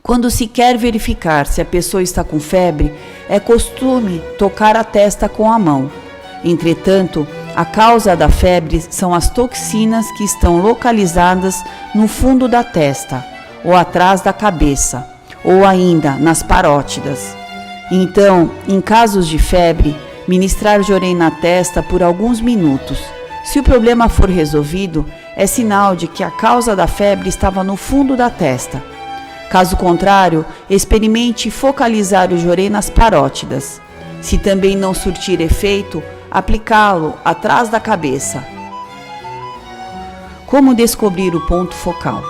Quando se quer verificar se a pessoa está com febre, é costume tocar a testa com a mão. Entretanto, a causa da febre são as toxinas que estão localizadas no fundo da testa, ou atrás da cabeça, ou ainda nas parótidas. Então, em casos de febre, ministrar jorei na testa por alguns minutos. Se o problema for resolvido, é sinal de que a causa da febre estava no fundo da testa. Caso contrário, experimente focalizar o jorei nas parótidas. Se também não surtir efeito, aplicá-lo atrás da cabeça. Como descobrir o ponto focal?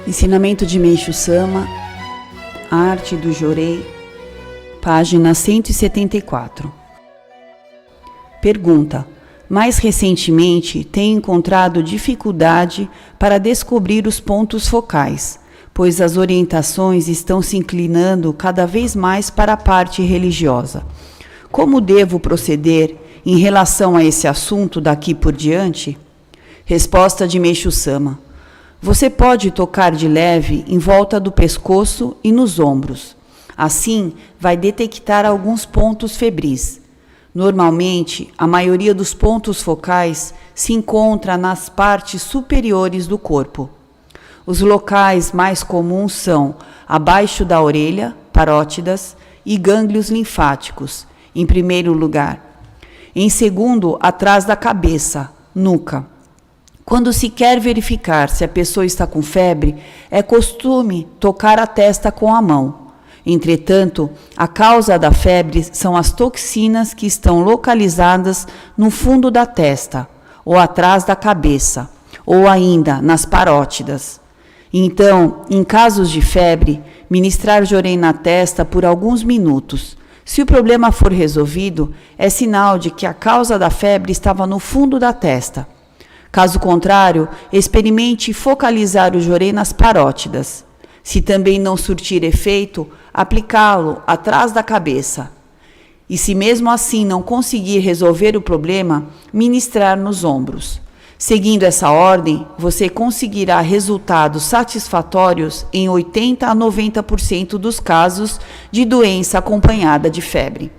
Ensinamento de Meishu Sama, Arte do Jorei, página 174. Pergunta: mais recentemente tenho encontrado dificuldade para descobrir os pontos focais, pois as orientações estão se inclinando cada vez mais para a parte religiosa. Como devo proceder em relação a esse assunto daqui por diante? Resposta de Meishu Sama: você pode tocar de leve em volta do pescoço e nos ombros. Assim, vai detectar alguns pontos febris. Normalmente, a maioria dos pontos focais se encontra nas partes superiores do corpo. Os locais mais comuns são abaixo da orelha, parótidas, e gânglios linfáticos, em primeiro lugar. Em segundo, atrás da cabeça, nuca. Quando se quer verificar se a pessoa está com febre, é costume tocar a testa com a mão. Entretanto, a causa da febre são as toxinas que estão localizadas no fundo da testa, ou atrás da cabeça, ou ainda nas parótidas. Então, em casos de febre, ministrar jorei na testa por alguns minutos. Se o problema for resolvido, é sinal de que a causa da febre estava no fundo da testa. Caso contrário, experimente focalizar o jorei nas parótidas. Se também não surtir efeito, aplicá-lo atrás da cabeça. E se mesmo assim não conseguir resolver o problema, ministrar nos ombros. Seguindo essa ordem, você conseguirá resultados satisfatórios em 80 a 90% dos casos de doença acompanhada de febre.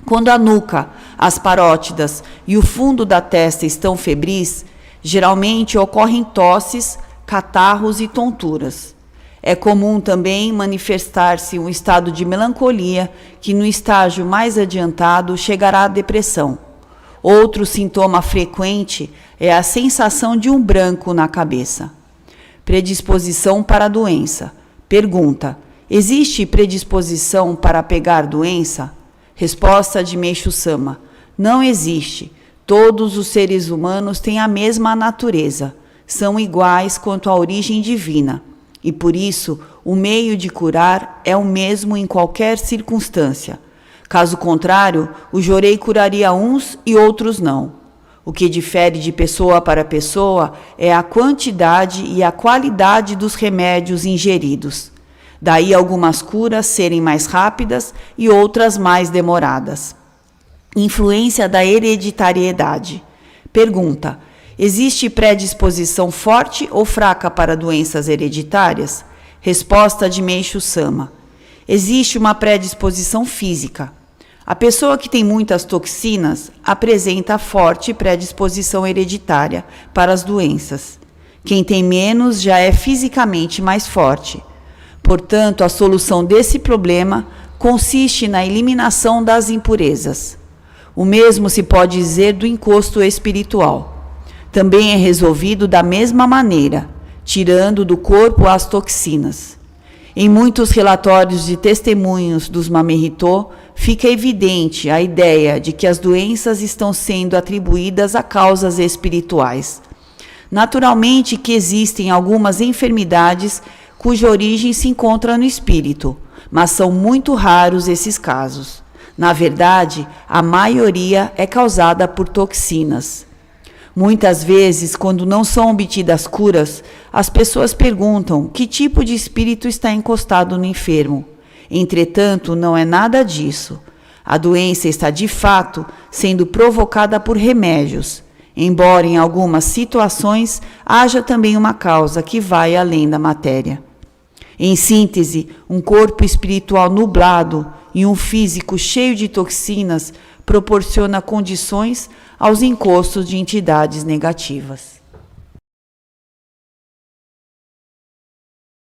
Quando a nuca, as parótidas e o fundo da testa estão febris, geralmente ocorrem tosses, catarros e tonturas. É comum também manifestar-se um estado de melancolia, que no estágio mais adiantado chegará à depressão. Outro sintoma frequente é a sensação de um branco na cabeça. Predisposição para a doença. Pergunta: existe predisposição para pegar doença? Resposta de Meishu Sama: não existe. Todos os seres humanos têm a mesma natureza, são iguais quanto à origem divina. E por isso, o meio de curar é o mesmo em qualquer circunstância. Caso contrário, o jorei curaria uns e outros não. O que difere de pessoa para pessoa é a quantidade e a qualidade dos remédios ingeridos. Daí algumas curas serem mais rápidas e outras mais demoradas. Influência da hereditariedade. Pergunta: existe predisposição forte ou fraca para doenças hereditárias? Resposta de Meishu Sama: existe uma predisposição física. A pessoa que tem muitas toxinas apresenta forte predisposição hereditária para as doenças. Quem tem menos já é fisicamente mais forte. Portanto, a solução desse problema consiste na eliminação das impurezas. O mesmo se pode dizer do encosto espiritual. Também é resolvido da mesma maneira, tirando do corpo as toxinas. Em muitos relatórios de testemunhos dos Mamerritô, fica evidente a ideia de que as doenças estão sendo atribuídas a causas espirituais. Naturalmente que existem algumas enfermidades cuja origem se encontra no espírito, mas são muito raros esses casos. Na verdade, a maioria é causada por toxinas. Muitas vezes, quando não são obtidas curas, as pessoas perguntam que tipo de espírito está encostado no enfermo. Entretanto, não é nada disso. A doença está de fato sendo provocada por remédios, embora em algumas situações haja também uma causa que vai além da matéria. Em síntese, um corpo espiritual nublado e um físico cheio de toxinas proporciona condições aos encostos de entidades negativas.